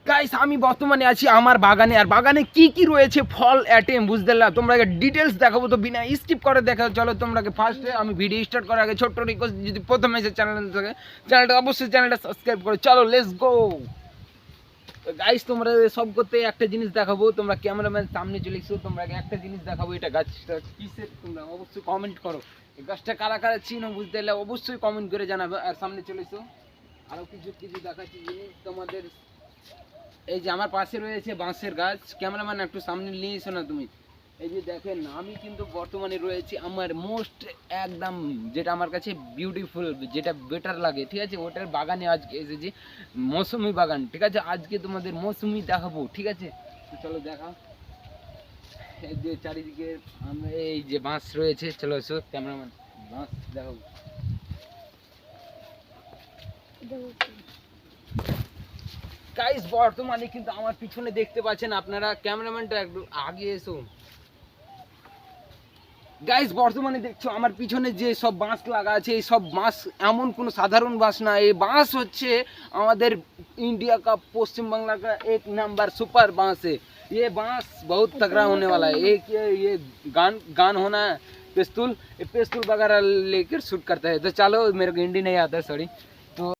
Guys আমি বর্তমানে আছি আমার বাগানে, আর বাগানে কি কি রয়েছে ফল আইটেম বুঝতে পারলাম তোমরা ডিটেলস দেখাবো। তো বিনা স্কিপ করে দেখা চলো তোমরাকে ফার্স্টে আমি ভিডিও স্টার্ট করার আগে ছোট্ট রিকোয়েস্ট, যদি প্রথমে এসে চ্যানেল থাকে চ্যানেলটা অবশ্যই চ্যানেলটা সাবস্ক্রাইব করো। চলো লেটস গো। গাইস তোমরা সব করতে একটা জিনিস দেখাবো, তোমরা ক্যামেরাম্যান সামনে চলে এসো, তোমরা একটা জিনিস দেখাবো। এটা গাছটা কিসের তোমরা অবশ্যই কমেন্ট করো। এই গাছটা কারা কারা চিনো বুঝতে পারলে অবশ্যই কমেন্ট করে জানাবে। আর সামনে চলে এসো, আরো কিছু কিছু দেখাচ্ছি জিনিস তোমাদের। এই যে আমার পাশে রয়েছে বাঁশের গাছ, ক্যামেরাম্যান একটু সামনে নিয়ে এসো না তুমি। এই যে দেখেন আমি কিন্তু বর্তমানে রয়েছি আমার মোস্ট একদম যেটা আমার কাছে বিউটিফুল, যেটা বেটার লাগে, ঠিক আছে, ওটার বাগানে আজকে এসেছি, মৌসুমি বাগান, ঠিক আছে। আজকে তোমাদের মৌসুমি দেখাবো, ঠিক আছে। তো চলো দেখা। এই যে চারিদিকে আমরা এই যে বাঁশ রয়েছে, চলো এসো ক্যামেরাম্যান বাঁশ দেখাবো। গাইস বর্তমানে কিন্তু আমার পিছনে দেখতে পাচ্ছেন আপনারা, ক্যামেরাম্যানটা একটু আগে এসো। গাইস বর্তমানে দেখছো আমার পিছনে যে সব বাঁশ লাগা আছে, এই সব বাঁশ এমন কোনো সাধারণ বাঁশ না, এই বাঁশ হচ্ছে আমাদের इंडिया का पश्चिम बंगाल का एक नंबर सुपर बांस है। ये बांस बहुत तगड़ा होने वाला है। एक ये गान गान होना है पेस्तुल, ये पेस्तुल वगैरह लेकर शूट करता है। तो चलो मेरे को हिंदी नहीं आता, सॉरी। तो